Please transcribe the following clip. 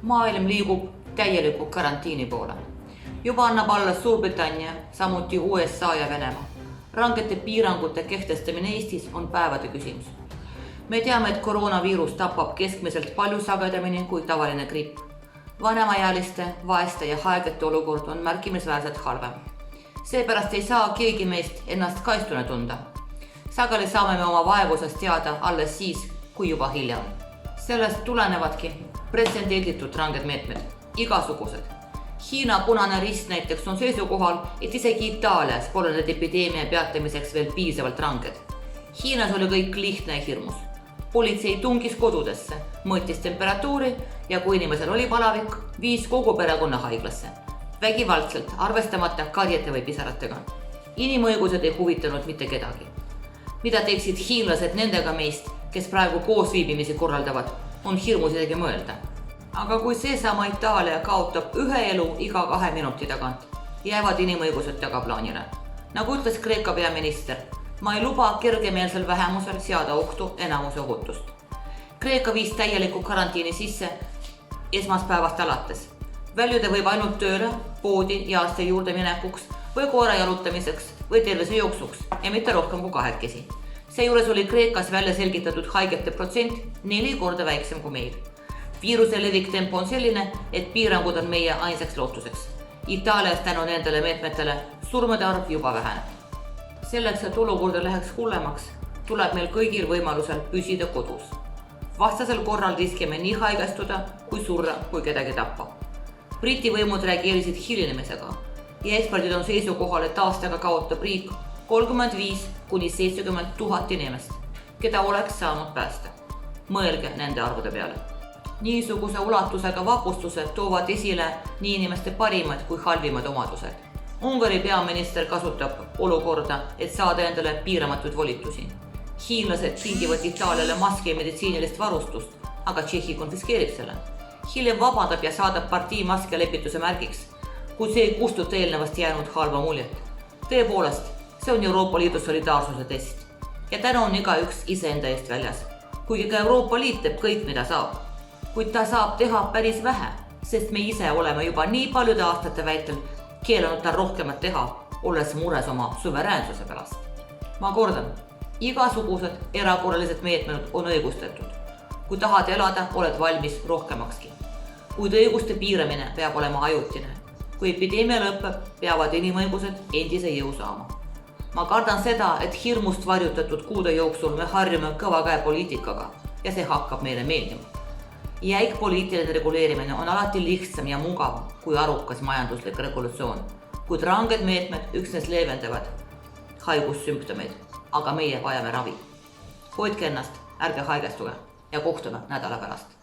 Maailm liigub täieliku karantiini poole. Juba annab alla Suurbritannia, samuti USA ja Venemaa. Rangete piirangute kehtestamine Eestis on päevade küsimus. Me teame, et koroonaviirus tapab keskmiselt palju sagedamini kui tavaline gripp. Vanemaealiste, vaeste ja haigete olukord on märkimisväärselt halvem. Seepärast ei saa keegi meist ennast kaistuna tunda. Sageli saame me oma vaevusest teada alles siis, kui juba hilja on. Sellest tulenevadki pretsedenditud ranged meetmed, igasugused. Hiina Punane Rist näiteks on seisukohal, et isegi Itaalias pole need epideemia peatamiseks veel piisavalt ranged. Hiinas oli kõik lihtne ja hirmus. Politsei tungis kodudesse, mõõtis temperatuuri ja kui inimesel oli palavik, viis kogu perekonna haiglasse. Vägivaldselt, arvestamata karjete või pisaratega. Inimõigused ei huvitanud mitte kedagi. Mida teeksid hiinlased nendega meist, kes praegu koosviibimisi korraldavad, on hirmus isegi mõelda. Aga kui seesama Itaalia kaotab ühe elu iga 2 minuti tagant, jäävad inimõigused tagaplaanile. Nagu ütles Kreeka peaminister, ma ei luba kergemeelsel vähemusel seada ohtu enamuse ohutust. Kreeka viis täieliku karantiini sisse esmaspäevast alates. Väljuda võib ainult tööle, poodi ja aste juurde minekuks või koera jalutamiseks või tervise jooksuks ja mitte rohkem kui 2. Seejuures oli Kreekas välja selgitatud haigete protsent 4 korda väiksem kui meil. Viiruse levik tempo on selline, et piirangud on meie ainsaks lootuseks. Itaalias tänu nendele meetmetele surmade arv juba väheneb. Selleks, et olukorda läheks hullemaks, tuleb meil kõigil võimalusel püsida kodus. Vastasel korral riskime nii haigestuda kui surra kui kedagi tappa. Briti võimud reageerisid hilinemisega ja eksperdid on seisukohal, et aastaga kaotab riik 35–70 000 inimest, keda oleks saanud päästa. Mõelge nende arvude peale. Niisuguse ulatusega vapustused toovad esile nii inimeste parimad kui halvimad omadused. Ungari peaminister kasutab olukorda, et saada endale piiramatuid volitusi. Hiinlased tingivad Itaaliale maski ja meditsiinilist varustust, aga Tšehhi konfiskeerib selle. Hiljem vabandab ja saadab partii maske lepituse märgiks, kui see ei kustuta eelnevast jäänud halva muljet. Tõepoolest, see on Euroopa Liidu solidaarsuse test. Ja täna on igaüks iseenda eest väljas. Kuigi ka Euroopa Liit teeb kõik, mida saab. Kuid ta saab teha päris vähe, sest me ise oleme juba nii paljude aastate vältel keelanud tal rohkemat teha, olles mures oma suveräänsuse pärast. Ma kordan, igasugused erakorralised meetmed on õigustatud. Kui tahad elada, oled valmis rohkemakski. Kuid õiguste piiramine peab olema ajutine. Kui epideemia lõpeb, peavad inimõigused endise jõu saama. Ma kardan seda, et hirmust varjutatud kuude jooksul me harjume kõva käe poliitikaga ja see hakkab meile meeldima. Jäik poliitiline reguleerimine on alati lihtsam ja mugav kui arukas majanduslik regulatsioon, kuid ranged meetmed üksnes leevendavad haigussümptomeid, aga meie vajame ravi. Hoidke ennast, ärge haigestuge ja kohtume nädala pärast.